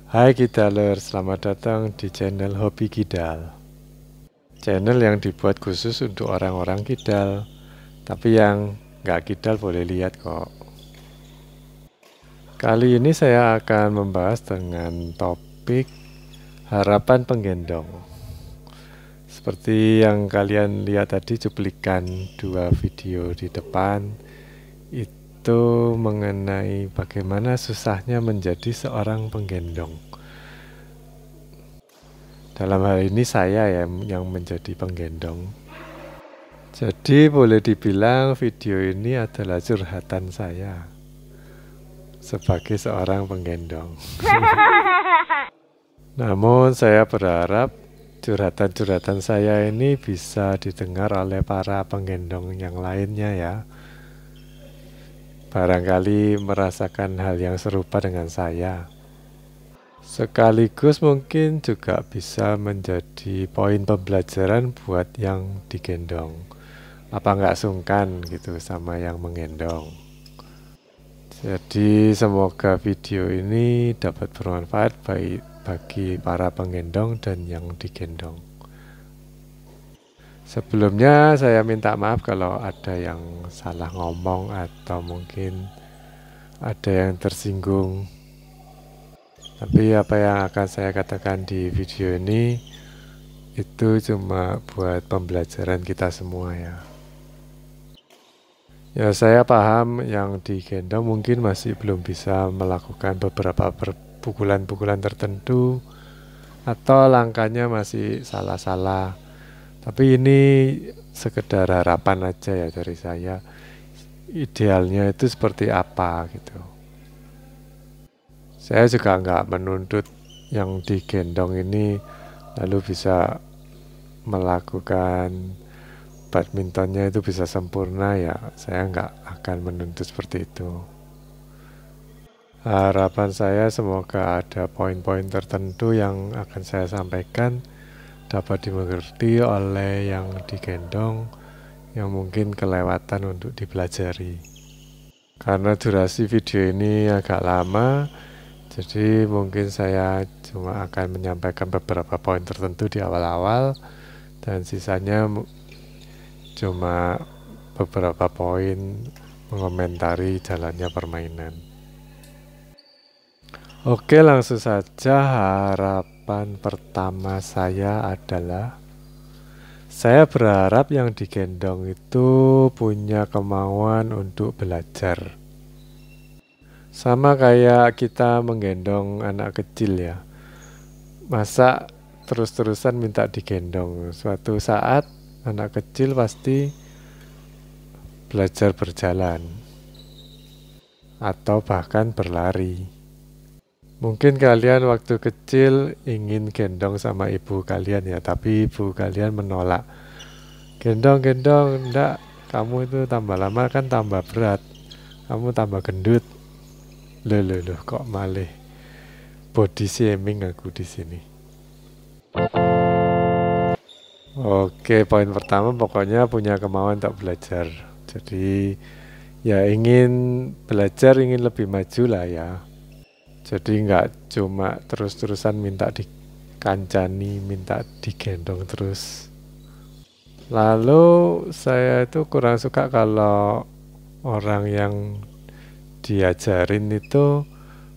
Hai Kidaler, selamat datang di channel Hobi Kidal. Channel yang dibuat khusus untuk orang-orang kidal, tapi yang nggak kidal boleh lihat kok. Kali ini saya akan membahas dengan topik harapan penggendong. Seperti yang kalian lihat tadi cuplikan 2 video di depan, itu mengenai bagaimana susahnya menjadi seorang penggendong. Dalam hal ini saya yang menjadi penggendong. Jadi boleh dibilang video ini adalah curhatan saya sebagai seorang penggendong. Namun saya berharap curhatan-curhatan saya ini bisa didengar oleh para penggendong yang lainnya ya. Barangkali merasakan hal yang serupa dengan saya. Sekaligus mungkin juga bisa menjadi poin pembelajaran buat yang digendong. Apa nggak sungkan gitu sama yang menggendong. Jadi semoga video ini dapat bermanfaat bagi para penggendong dan yang digendong. Sebelumnya saya minta maaf kalau ada yang salah ngomong atau mungkin ada yang tersinggung. Tapi apa yang akan saya katakan di video ini itu cuma buat pembelajaran kita semua ya. Ya saya paham yang digendong mungkin masih belum bisa melakukan beberapa pukulan-pukulan tertentu atau langkahnya masih salah-salah. Tapi ini sekedar harapan aja ya dari saya. Idealnya itu seperti apa gitu. Saya juga nggak menuntut yang digendong ini lalu bisa melakukan badmintonnya itu bisa sempurna ya. Saya nggak akan menuntut seperti itu. Harapan saya semoga ada poin-poin tertentu yang akan saya sampaikan dapat dimengerti oleh yang digendong yang mungkin kelewatan untuk dipelajari. Karena durasi video ini agak lama, jadi mungkin saya cuma akan menyampaikan beberapa poin tertentu di awal-awal dan sisanya cuma beberapa poin mengomentari jalannya permainan. Oke, langsung saja. Harapan pertama saya adalah saya berharap yang digendong itu punya kemauan untuk belajar. Sama kayak kita menggendong anak kecil ya. Masa terus-terusan minta digendong. Suatu saat anak kecil pasti belajar berjalan atau bahkan berlari. Mungkin kalian waktu kecil ingin gendong sama ibu kalian ya, tapi ibu kalian menolak. Gendong, enggak, kamu itu tambah lama kan tambah berat, kamu tambah gendut. Loh, kok malih body shaming aku di sini. Oke, poin pertama pokoknya punya kemauan untuk belajar. Jadi ya ingin belajar, ingin lebih maju lah ya. Jadi nggak cuma terus-terusan minta dikancani, minta digendong terus. Lalu saya itu kurang suka kalau orang yang diajarin itu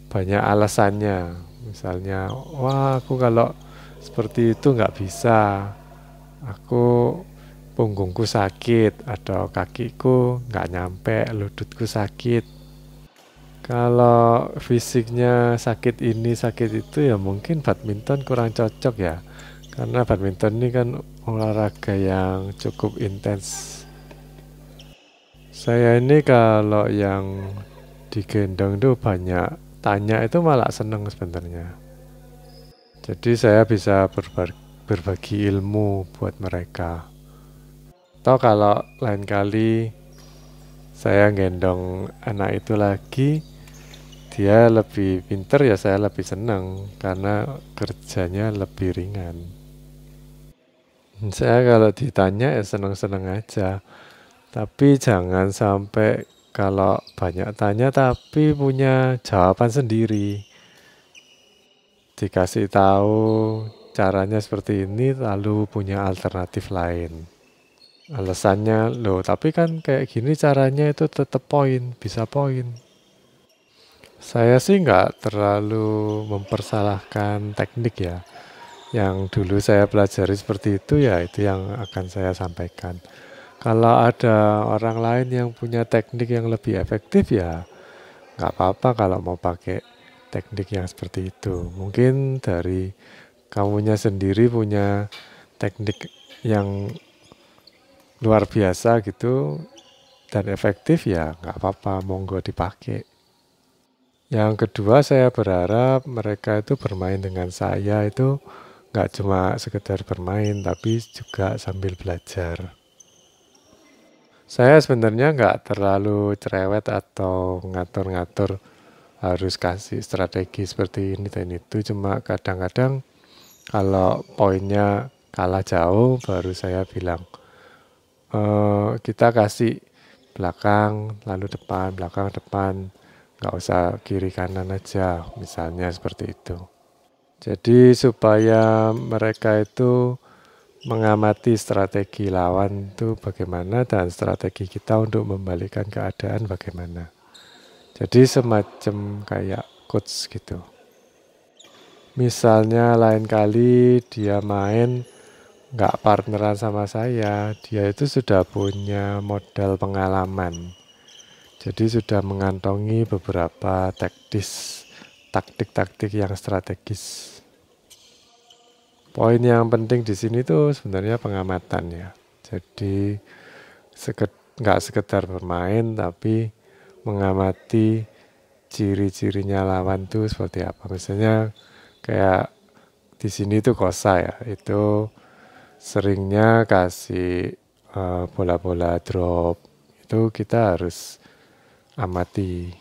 banyak alasannya. Misalnya, wah aku kalau seperti itu nggak bisa. Aku punggungku sakit atau kakiku nggak nyampe, lututku sakit. Kalau fisiknya sakit ini sakit itu ya mungkin badminton kurang cocok ya. Karena badminton ini kan olahraga yang cukup intens. Saya ini kalau yang digendong itu banyak tanya itu malah seneng sebenarnya. Jadi saya bisa berbagi ilmu buat mereka. Atau kalau lain kali saya gendong anak itu lagi, dia lebih pinter ya saya lebih senang karena kerjanya lebih ringan. Saya kalau ditanya ya senang-senang aja, tapi jangan sampai kalau banyak tanya tapi punya jawaban sendiri. Dikasih tahu caranya seperti ini lalu punya alternatif lain. Alasannya, loh tapi kan kayak gini caranya itu tetap poin, bisa poin. Saya sih nggak terlalu mempersalahkan teknik ya. Yang dulu saya pelajari seperti itu ya itu yang akan saya sampaikan. Kalau ada orang lain yang punya teknik yang lebih efektif ya nggak apa-apa kalau mau pakai teknik yang seperti itu. Mungkin dari kamunya sendiri punya teknik yang luar biasa gitu dan efektif ya nggak apa-apa, monggo dipakai. Yang kedua saya berharap mereka itu bermain dengan saya itu nggak cuma sekedar bermain tapi juga sambil belajar. Saya sebenarnya nggak terlalu cerewet atau ngatur-ngatur harus kasih strategi seperti ini dan itu. Cuma kadang-kadang kalau poinnya kalah jauh baru saya bilang, kita kasih belakang, lalu depan, belakang, depan. Nggak usah kiri kanan aja, misalnya seperti itu. Jadi supaya mereka itu mengamati strategi lawan itu bagaimana dan strategi kita untuk membalikkan keadaan bagaimana. Jadi semacam kayak coach gitu. Misalnya lain kali dia main nggak partneran sama saya, dia itu sudah punya modal pengalaman. Jadi sudah mengantongi beberapa taktik-taktik yang strategis. Poin yang penting di sini tuh sebenarnya pengamatan ya. Jadi nggak sekedar bermain tapi mengamati ciri-cirinya lawan tuh seperti apa. Misalnya kayak di sini tuh Kosa ya, itu seringnya kasih bola-bola drop. Itu kita harus amati.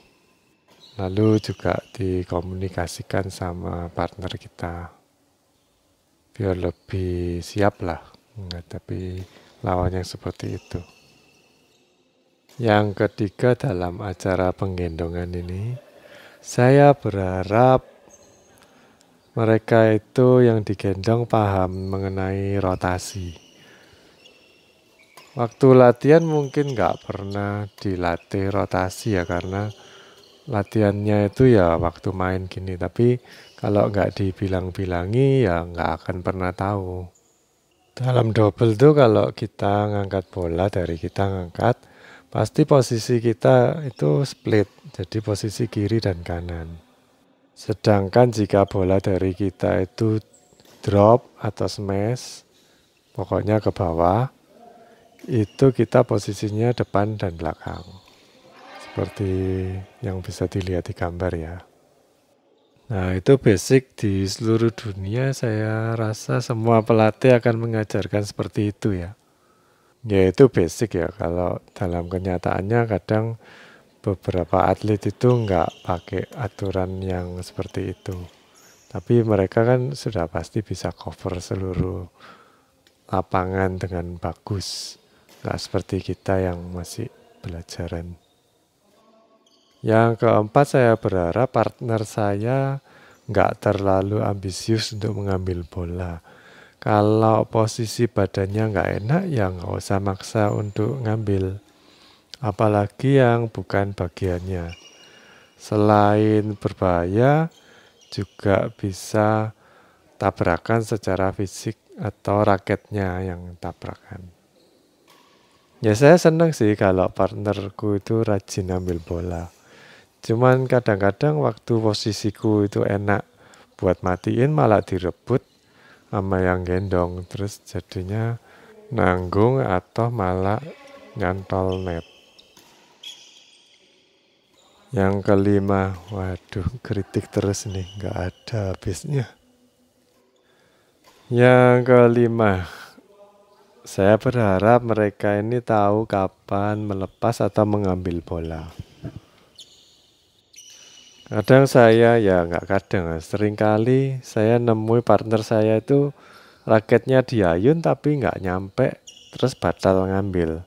Lalu juga dikomunikasikan sama partner kita. Biar lebih siap lah menghadapi lawan yang seperti itu. Yang ketiga dalam acara penggendongan ini, saya berharap mereka itu yang digendong paham mengenai rotasi. Waktu latihan mungkin nggak pernah dilatih rotasi ya karena latihannya itu ya waktu main gini. Tapi kalau nggak dibilang-bilangi ya nggak akan pernah tahu. Dalam double tuh kalau kita ngangkat bola dari kita ngangkat, pasti posisi kita itu split, jadi posisi kiri dan kanan. Sedangkan jika bola dari kita itu drop atau smash, pokoknya ke bawah, itu kita posisinya depan dan belakang. Seperti yang bisa dilihat di gambar ya. Nah itu basic di seluruh dunia, saya rasa semua pelatih akan mengajarkan seperti itu ya. Ya itu basic ya, kalau dalam kenyataannya kadang beberapa atlet itu nggak pakai aturan yang seperti itu. Tapi mereka kan sudah pasti bisa cover seluruh lapangan dengan bagus. Nggak seperti kita yang masih belajaran. Yang keempat saya berharap partner saya nggak terlalu ambisius untuk mengambil bola. Kalau posisi badannya nggak enak ya nggak usah maksa untuk ngambil. Apalagi yang bukan bagiannya. Selain berbahaya juga bisa tabrakan secara fisik atau raketnya yang tabrakan. Ya saya senang sih kalau partnerku itu rajin ambil bola. Cuman kadang-kadang waktu posisiku itu enak buat matiin malah direbut sama yang gendong. Terus jadinya nanggung atau malah nyantol net. Yang kelima, waduh kritik terus nih, nggak ada habisnya. Yang kelima, saya berharap mereka ini tahu kapan melepas atau mengambil bola. Kadang saya, ya nggak kadang, seringkali saya nemui partner saya itu raketnya diayun tapi nggak nyampe, terus batal ngambil.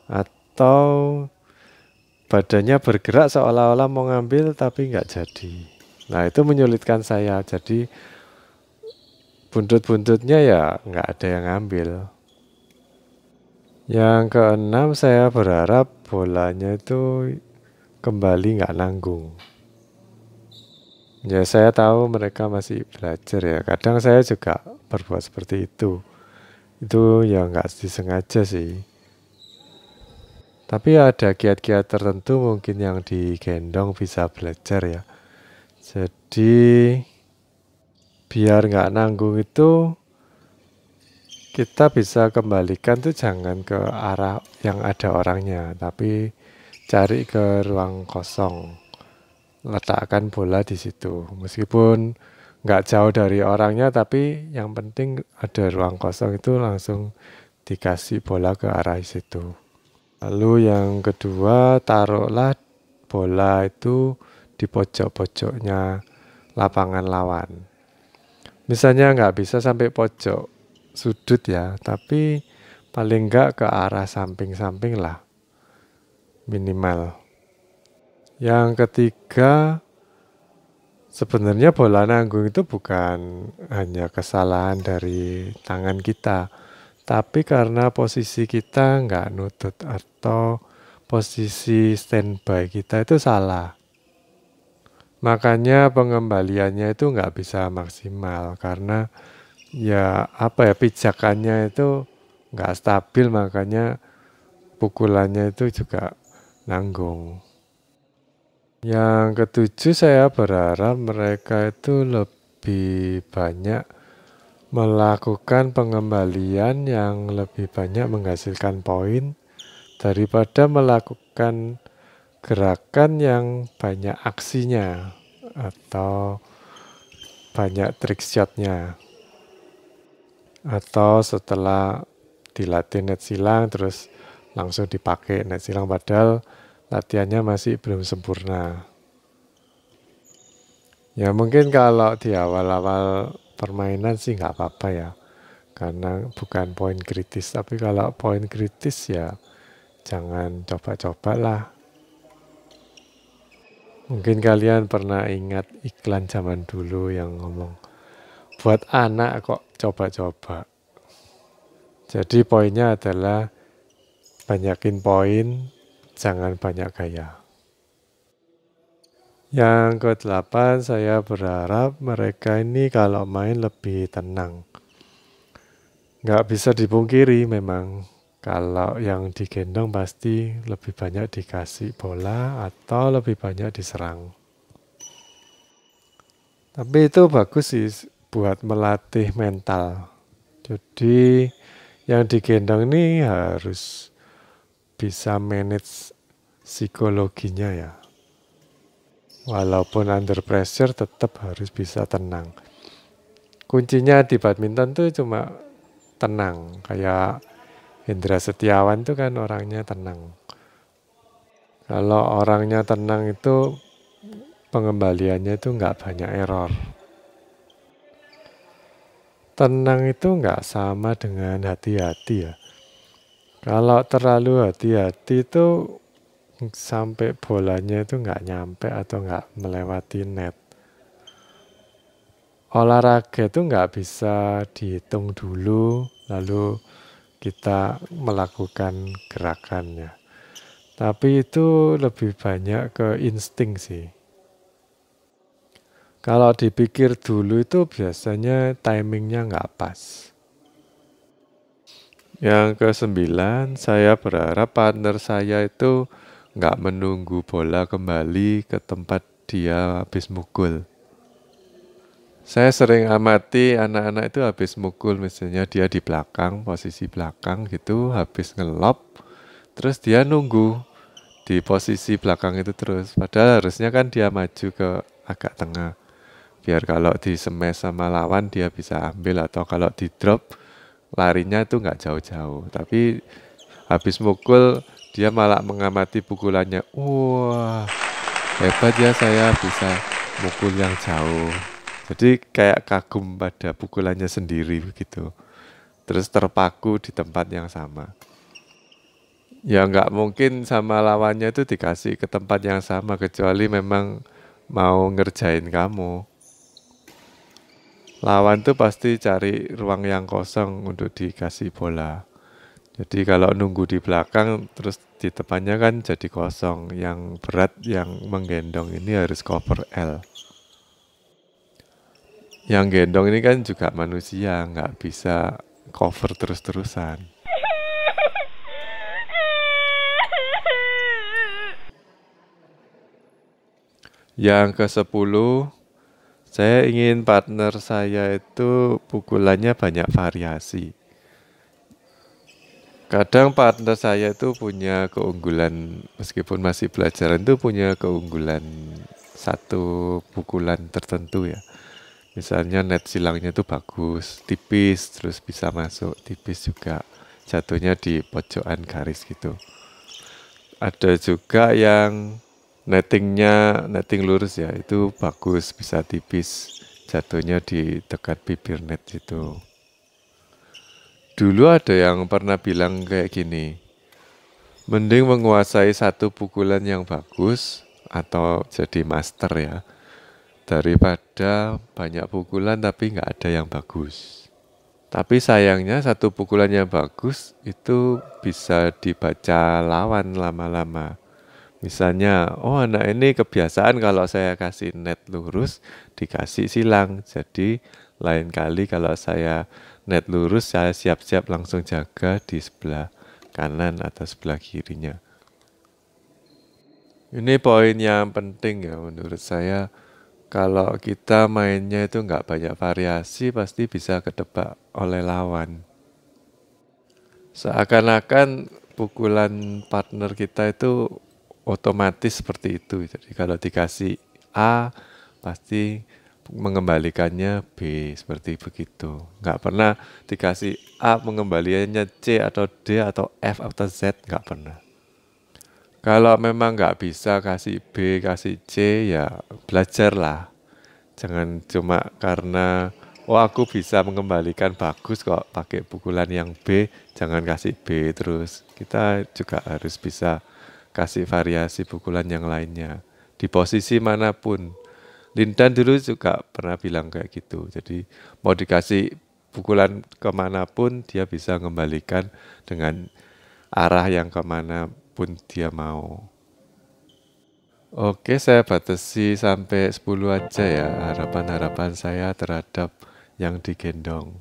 Atau badannya bergerak seolah-olah mau ngambil tapi nggak jadi. Nah itu menyulitkan saya, jadi buntut-buntutnya ya nggak ada yang ngambil. Yang keenam, saya berharap bolanya itu kembali nggak nanggung. Ya saya tahu mereka masih belajar ya, kadang saya juga berbuat seperti itu. Itu ya nggak disengaja sih. Tapi ada kiat-kiat tertentu mungkin yang digendong bisa belajar ya. Jadi biar nggak nanggung itu kita bisa kembalikan tuh jangan ke arah yang ada orangnya, tapi cari ke ruang kosong. Letakkan bola di situ. Meskipun nggak jauh dari orangnya, tapi yang penting ada ruang kosong itu langsung dikasih bola ke arah situ. Lalu yang kedua, taruhlah bola itu di pojok-pojoknya lapangan lawan. Misalnya nggak bisa sampai pojok sudut ya, tapi paling nggak ke arah samping-samping lah, minimal. Yang ketiga, sebenarnya bola nanggung itu bukan hanya kesalahan dari tangan kita, tapi karena posisi kita nggak nutut atau posisi standby kita itu salah. Makanya pengembaliannya itu nggak bisa maksimal karena ya apa ya pijakannya itu nggak stabil, makanya pukulannya itu juga nanggung. Yang ketujuh, saya berharap mereka itu lebih banyak melakukan pengembalian yang lebih banyak menghasilkan poin daripada melakukan gerakan yang banyak aksinya atau banyak trick shotnya. Atau setelah dilatih net silang terus langsung dipakai net silang padahal latihannya masih belum sempurna. Ya mungkin kalau di awal-awal permainan sih nggak apa-apa ya, karena bukan poin kritis. Tapi kalau poin kritis ya jangan coba-coba lah. Mungkin kalian pernah ingat iklan zaman dulu yang ngomong, buat anak kok coba-coba. Jadi poinnya adalah banyakin poin, jangan banyak gaya. Yang ke-8, saya berharap mereka ini kalau main lebih tenang. Nggak bisa dipungkiri memang, kalau yang digendong pasti lebih banyak dikasih bola atau lebih banyak diserang. Tapi itu bagus sih buat melatih mental. Jadi yang digendong ini harus bisa manage psikologinya ya. Walaupun under pressure tetap harus bisa tenang. Kuncinya di badminton tuh cuma tenang. Kayak Hendra Setiawan tuh kan orangnya tenang. Kalau orangnya tenang itu pengembaliannya itu nggak banyak error. Tenang itu nggak sama dengan hati-hati ya. Kalau terlalu hati-hati itu sampai bolanya itu nggak nyampe atau nggak melewati net. Olahraga itu nggak bisa dihitung dulu, lalu kita melakukan gerakannya. Tapi itu lebih banyak ke insting sih. Kalau dipikir dulu itu biasanya timingnya nggak pas. Yang ke-9, saya berharap partner saya itu nggak menunggu bola kembali ke tempat dia habis mukul. Saya sering amati anak-anak itu habis mukul, misalnya dia di belakang, posisi belakang gitu, habis ngelop, terus dia nunggu di posisi belakang itu terus. Padahal harusnya kan dia maju ke agak tengah. Biar kalau di smash sama lawan dia bisa ambil, atau kalau di drop larinya itu nggak jauh-jauh. Tapi habis mukul dia malah mengamati pukulannya. Wah, hebat ya saya bisa mukul yang jauh. Jadi kayak kagum pada pukulannya sendiri begitu. Terus terpaku di tempat yang sama. Ya nggak mungkin sama lawannya itu dikasih ke tempat yang sama kecuali memang mau ngerjain kamu. Lawan tuh pasti cari ruang yang kosong untuk dikasih bola. Jadi kalau nunggu di belakang terus di depannya kan jadi kosong. Yang berat yang menggendong ini harus cover L. Yang gendong ini kan juga manusia, nggak bisa cover terus-terusan. Yang ke-10, saya ingin partner saya itu pukulannya banyak variasi. Kadang partner saya itu punya keunggulan, meskipun masih pelajaran itu punya keunggulan satu pukulan tertentu ya. Misalnya net silangnya itu bagus, tipis, terus bisa masuk, tipis juga. Jatuhnya di pojokan garis gitu. Ada juga yang netting lurus ya, itu bagus, bisa tipis. Jatuhnya di dekat bibir net itu. Dulu ada yang pernah bilang kayak gini, mending menguasai satu pukulan yang bagus atau jadi master ya, daripada banyak pukulan tapi nggak ada yang bagus. Tapi sayangnya satu pukulan yang bagus itu bisa dibaca lawan lama-lama. Misalnya, oh anak ini kebiasaan kalau saya kasih net lurus, dikasih silang. Jadi lain kali kalau saya net lurus, saya siap-siap langsung jaga di sebelah kanan atau sebelah kirinya. Ini poin yang penting ya menurut saya. Kalau kita mainnya itu nggak banyak variasi, pasti bisa ketebak oleh lawan. Seakan-akan pukulan partner kita itu otomatis seperti itu. Jadi kalau dikasih A, pasti mengembalikannya B, seperti begitu. Nggak pernah dikasih A mengembalikannya C atau D atau F atau Z, nggak pernah. Kalau memang nggak bisa kasih B, kasih C, ya belajarlah. Jangan cuma karena oh aku bisa mengembalikan bagus kok pakai pukulan yang B, jangan kasih B terus. Kita juga harus bisa kasih variasi pukulan yang lainnya di posisi manapun. Lindan dulu juga pernah bilang kayak gitu. Jadi mau dikasih pukulan kemanapun dia bisa mengembalikan dengan arah yang kemanapun dia mau. Oke, saya batasi sampai 10 aja ya harapan-harapan saya terhadap yang digendong.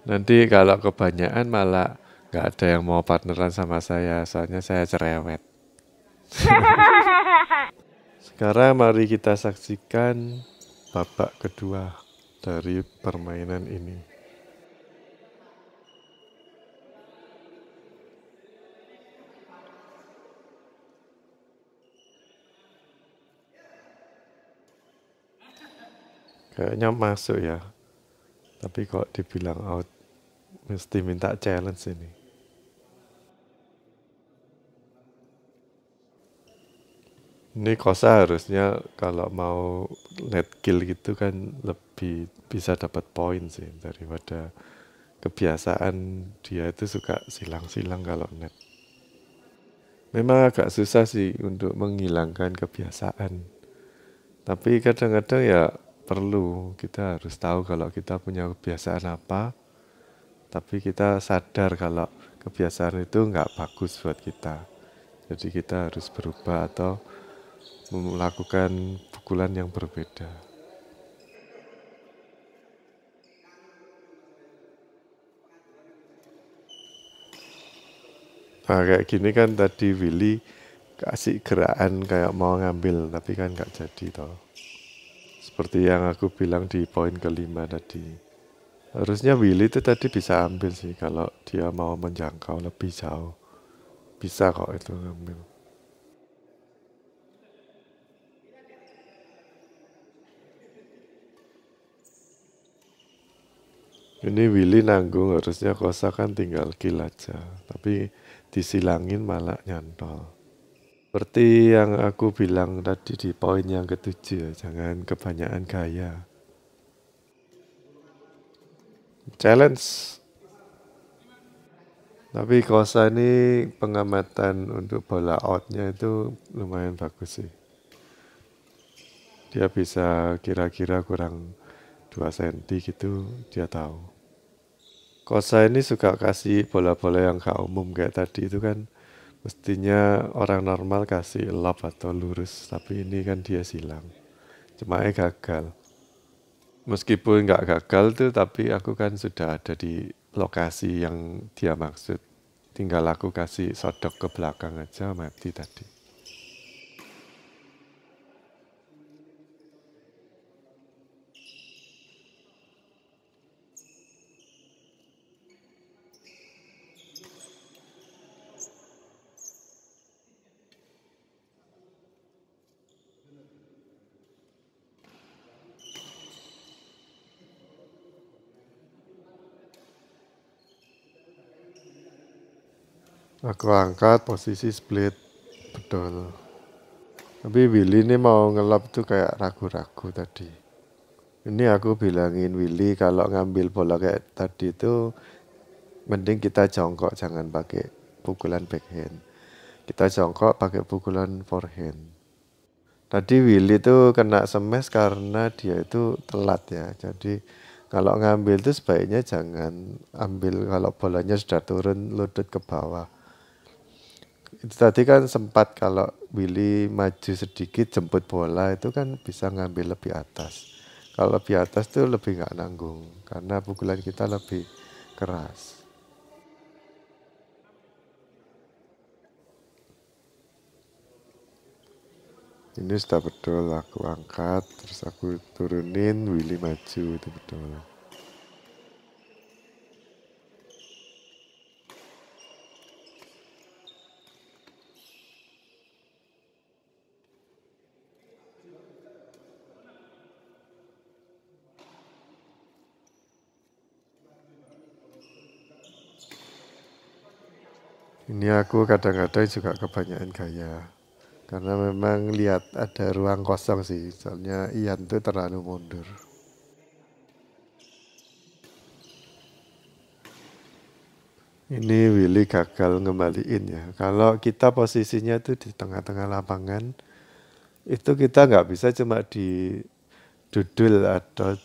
Nanti kalau kebanyakan malah nggak ada yang mau partneran sama saya, soalnya saya cerewet. Sekarang mari kita saksikan babak kedua dari permainan ini. Kayaknya masuk ya, tapi kok dibilang out, mesti minta challenge ini. Ini Kosa harusnya kalau mau net kill gitu kan lebih bisa dapat poin sih daripada kebiasaan dia itu suka silang-silang kalau net. Memang agak susah sih untuk menghilangkan kebiasaan. Tapi kadang-kadang ya perlu, kita harus tahu kalau kita punya kebiasaan apa, tapi kita sadar kalau kebiasaan itu nggak bagus buat kita. Jadi kita harus berubah atau melakukan pukulan yang berbeda. Nah kayak gini kan tadi Willy kasih gerakan kayak mau ngambil, tapi kan nggak jadi toh. Seperti yang aku bilang di poin kelima tadi. Harusnya Willy itu tadi bisa ambil sih kalau dia mau menjangkau lebih jauh. Bisa kok itu ngambil. Ini Willy nanggung, harusnya Kosa kan tinggal kill aja. Tapi disilangin malah nyantol. Seperti yang aku bilang tadi di poin yang ke-7, jangan kebanyakan gaya. Challenge. Tapi Kosa ini pengamatan untuk bola outnya itu lumayan bagus sih. Dia bisa kira-kira kurang 2 senti gitu, dia tahu. Kosa ini suka kasih bola-bola yang gak umum kayak tadi itu kan. Mestinya orang normal kasih lob atau lurus, tapi ini kan dia silang. Cuma gagal. Meskipun nggak gagal tuh, tapi aku kan sudah ada di lokasi yang dia maksud. Tinggal aku kasih sodok ke belakang aja, mati tadi. Aku angkat posisi split, betul. Tapi Willy ini mau ngelap tuh kayak ragu-ragu tadi. Ini aku bilangin Willy kalau ngambil bola kayak tadi itu mending kita jongkok, jangan pakai pukulan backhand. Kita jongkok pakai pukulan forehand. Tadi Willy tuh kena smash karena dia itu telat ya. Jadi kalau ngambil itu sebaiknya jangan ambil kalau bolanya sudah turun lutut ke bawah. Itu tadi kan sempat kalau Willy maju sedikit jemput bola itu kan bisa ngambil lebih atas. Kalau lebih atas tuh lebih nggak nanggung karena pukulan kita lebih keras. Ini sudah betul, aku angkat terus aku turunin, Willy maju, itu betul. Ini aku kadang-kadang juga kebanyakan gaya. Karena memang lihat ada ruang kosong sih, soalnya Ian tuh terlalu mundur. Ini Willy gagal ngembaliin ya. Kalau kita posisinya tuh di tengah-tengah lapangan, itu kita nggak bisa cuma di dudul atau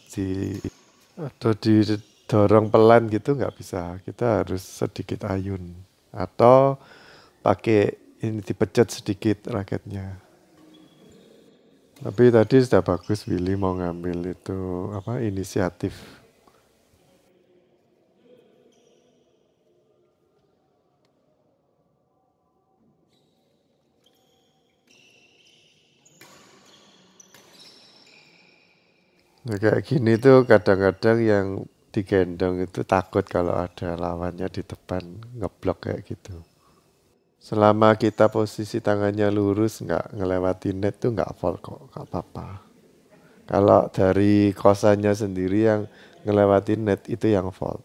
didorong pelan gitu nggak bisa. Kita harus sedikit ayun atau pakai ini dipecut sedikit raketnya. Tapi tadi sudah bagus Willy mau ngambil itu apa inisiatif. Nah, kayak gini tuh kadang-kadang yang digendong itu takut kalau ada lawannya di depan ngeblok kayak gitu. Selama kita posisi tangannya lurus nggak ngelewati net tuh nggak foul kok, nggak apa-apa. Kalau dari kosannya sendiri yang ngelewati net itu yang foul.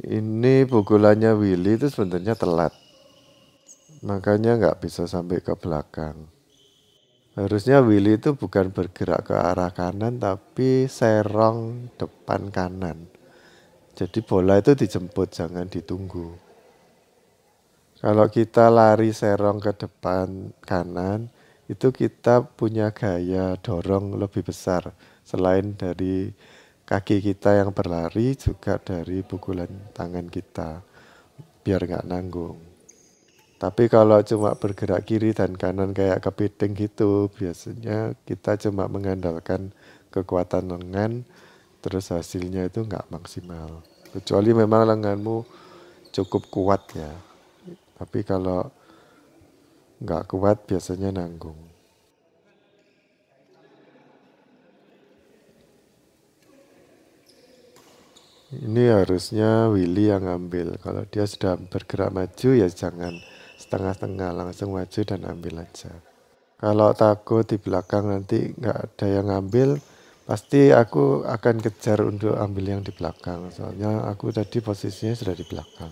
Ini pukulannya Willy itu sebenarnya telat. Makanya nggak bisa sampai ke belakang. Harusnya Willy itu bukan bergerak ke arah kanan tapi serong depan kanan. Jadi bola itu dijemput, jangan ditunggu. Kalau kita lari serong ke depan kanan, itu kita punya gaya dorong lebih besar. Selain dari kaki kita yang berlari, juga dari pukulan tangan kita. Biar nggak nanggung. Tapi kalau cuma bergerak kiri dan kanan kayak kepiting gitu, biasanya kita cuma mengandalkan kekuatan lengan, terus hasilnya itu nggak maksimal. Kecuali memang lenganmu cukup kuat ya. Tapi kalau nggak kuat biasanya nanggung. Ini harusnya Willy yang ngambil. Kalau dia sudah bergerak maju ya jangan setengah-setengah, langsung maju dan ambil aja. Kalau takut di belakang nanti nggak ada yang ngambil, pasti aku akan kejar untuk ambil yang di belakang. Soalnya aku tadi posisinya sudah di belakang.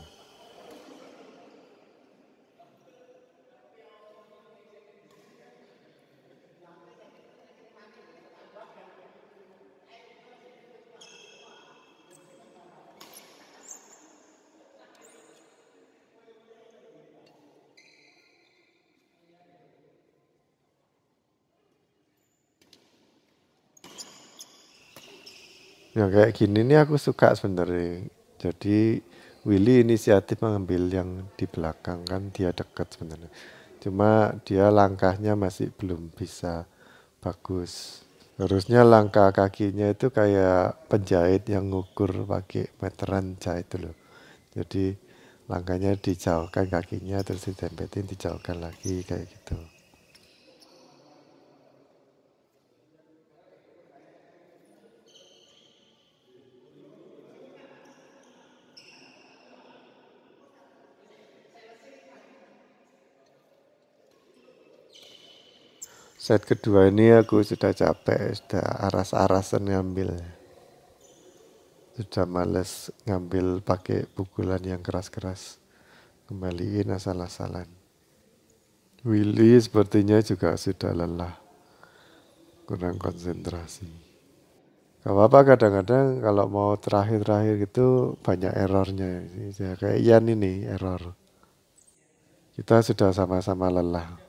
Ya kayak gini nih aku suka sebenarnya. Jadi Willy inisiatif mengambil yang di belakang kan dia dekat sebenarnya. Cuma dia langkahnya masih belum bisa bagus. Harusnya langkah kakinya itu kayak penjahit yang ngukur pakai meteran jahit itu loh. Jadi langkahnya dijauhkan kakinya terus ditempetin dijauhkan lagi kayak gitu. Set kedua ini aku sudah capek, sudah aras-arasan ngambil. Sudah males ngambil pakai pukulan yang keras-keras. Kembaliin asal-asalan. Willy sepertinya juga sudah lelah, kurang konsentrasi. Gak apa-apa kadang-kadang kalau mau terakhir-terakhir gitu banyak errornya. Ya, kayak Ian ini error. Kita sudah sama-sama lelah.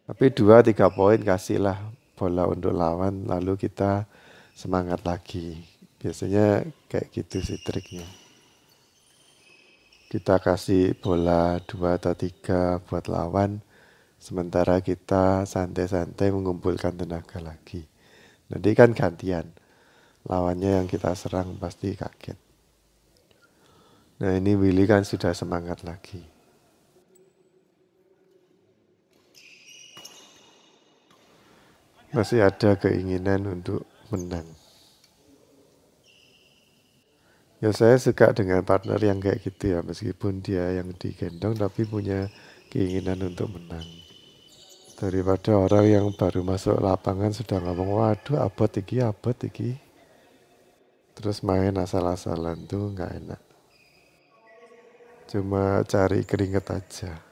Tapi 2-3 poin kasihlah bola untuk lawan lalu kita semangat lagi. Biasanya kayak gitu sih triknya. Kita kasih bola 2 atau 3 buat lawan. Sementara kita santai-santai mengumpulkan tenaga lagi. Nanti kan gantian. Lawannya yang kita serang pasti kaget. Nah ini Willy kan sudah semangat lagi. Masih ada keinginan untuk menang. Ya saya suka dengan partner yang kayak gitu ya. Meskipun dia yang digendong tapi punya keinginan untuk menang. Daripada orang yang baru masuk lapangan sudah ngomong, waduh abot iki. Terus main asal-asalan tuh nggak enak. Cuma cari keringet aja.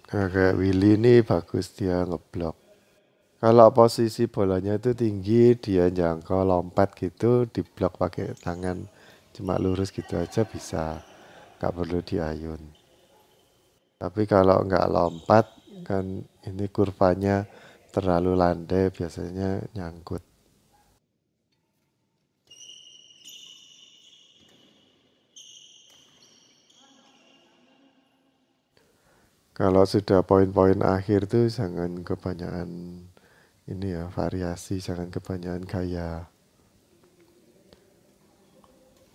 Nah, kayak Willy ini bagus dia ngeblok. Kalau posisi bolanya itu tinggi, dia jangkau lompat gitu, diblok pakai tangan. Cuma lurus gitu aja bisa. Nggak perlu diayun. Tapi kalau nggak lompat, kan ini kurvanya terlalu landai, biasanya nyangkut. Kalau sudah poin-poin akhir tuh jangan kebanyakan ini ya variasi, jangan kebanyakan gaya.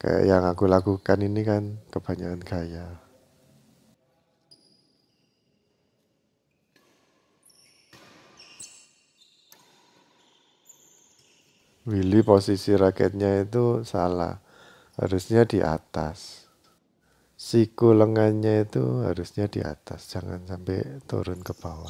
Kayak yang aku lakukan ini kan kebanyakan gaya. Willy posisi raketnya itu salah, harusnya di atas. Siku lengannya itu harusnya di atas, jangan sampai turun ke bawah.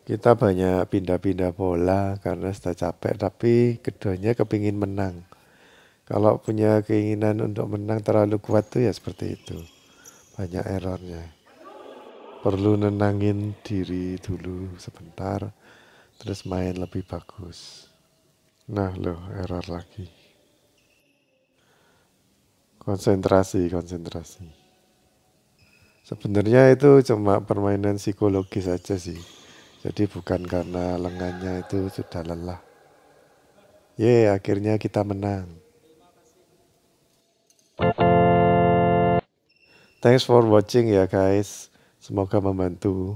Kita banyak pindah-pindah bola karena sudah capek, tapi keduanya kepingin menang. Kalau punya keinginan untuk menang terlalu kuat tuh ya seperti itu. Banyak errornya. Perlu nenangin diri dulu sebentar, terus main lebih bagus. Nah loh, error lagi. Konsentrasi, konsentrasi. Sebenarnya itu cuma permainan psikologis saja sih. Jadi bukan karena lengannya itu sudah lelah. Akhirnya kita menang. Thanks for watching ya guys. Semoga membantu.